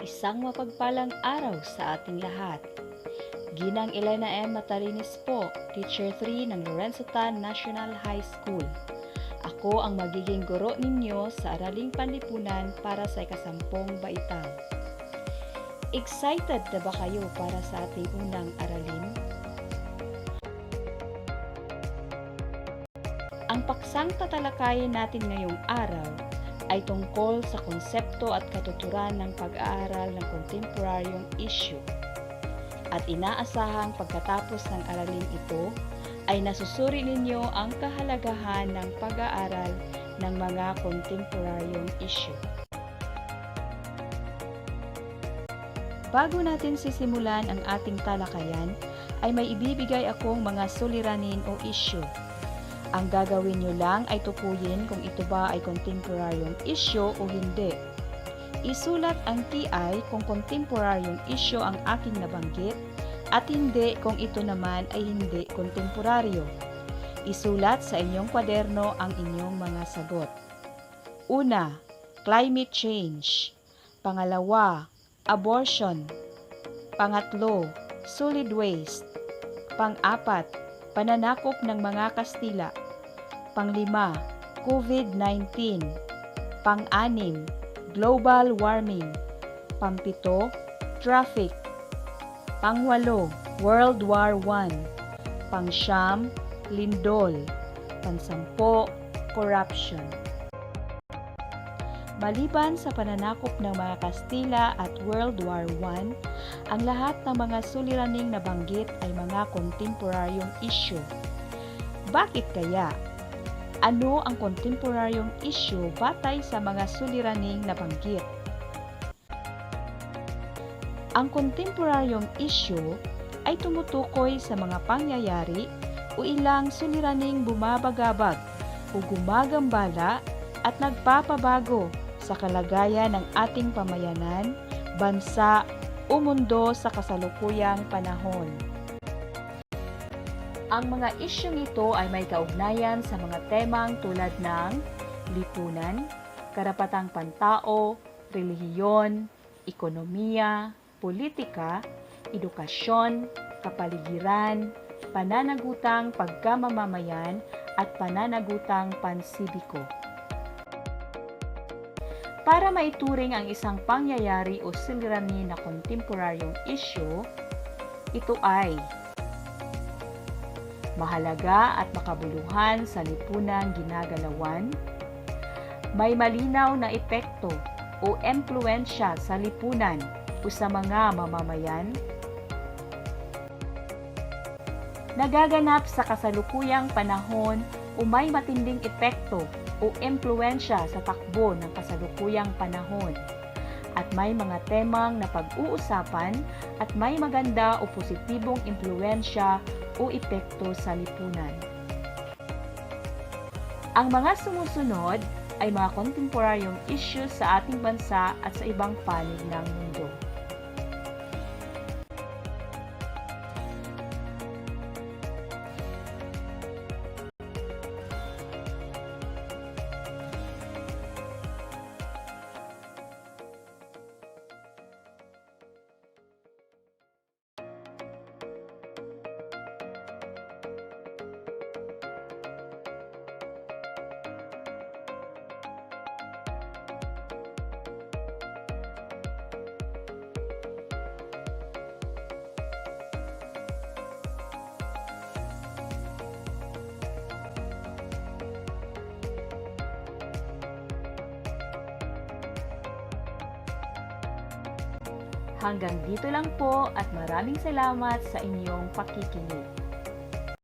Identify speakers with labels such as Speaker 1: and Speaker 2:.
Speaker 1: Isang mapagpalang araw sa ating lahat. Ginang Elena M. Matarinis po, Teacher 3 ng Lorenzo Tan National High School. Ako ang magiging guro ninyo sa Araling Panlipunan para sa ikasampung baitang. Excited na ba kayo para sa ating unang aralin? Ang paksang tatalakayin natin ngayong araw ay tungkol sa konsepto at katuturan ng pag-aaral ng kontemporaryong issue. At inaasahang pagkatapos ng aralin ito ay nasusuri ninyo ang kahalagahan ng pag-aaral ng mga kontemporaryong issue. Bago natin sisimulan ang ating talakayan, ay may ibibigay akong mga suliranin o issue. Ang gagawin nyo lang ay tukuyin kung ito ba ay kontemporaryong issue o hindi. Isulat ang TI kung kontemporaryong issue ang aking nabanggit at hindi kung ito naman ay hindi kontemporaryo. Isulat sa inyong kwaderno ang inyong mga sagot. Una, climate change. Pangalawa, abortion. Pangatlo, solid waste. Pang-apat, pananakop ng mga Kastila. Panglima, COVID-19. Pang-anim, global warming. Pampito, traffic. Pangwalo, World War I. Pangsyam, lindol. Pansampo, corruption. Maliban sa pananakop ng mga Kastila at World War I, ang lahat ng mga suliraning nabanggit ay mga kontemporaryong issue. Bakit kaya? Ano ang kontemporaryong issue batay sa mga suliraning nabanggit? Ang kontemporaryong issue ay tumutukoy sa mga pangyayari o ilang suliraning bumabagabag o gumagambala at nagpapabago sa kalagayan ng ating pamayanan, bansa o mundo sa kasalukuyang panahon. Ang mga isyung ito ay may kaugnayan sa mga temang tulad ng lipunan, karapatang pantao, relihiyon, ekonomiya, politika, edukasyon, kapaligiran, pananagutang pagkamamamayan at pananagutang pansibiko. Para maituring ang isang pangyayari o suliranin na kontemporaryong issue, ito ay mahalaga at makabuluhan sa lipunang ginagalawan, may malinaw na epekto o impluwensya sa lipunan o sa mga mamamayan, nagaganap sa kasalukuyang panahon o may matinding epekto o impluwensya sa takbo ng kasalukuyang panahon, at may mga temang na pag-uusapan at may maganda o positibong impluwensya o epekto sa lipunan. Ang mga sumusunod ay mga kontemporaryong issues sa ating bansa at sa ibang panig ng mundo. Hanggang dito lang po at maraming salamat sa inyong pakikinig.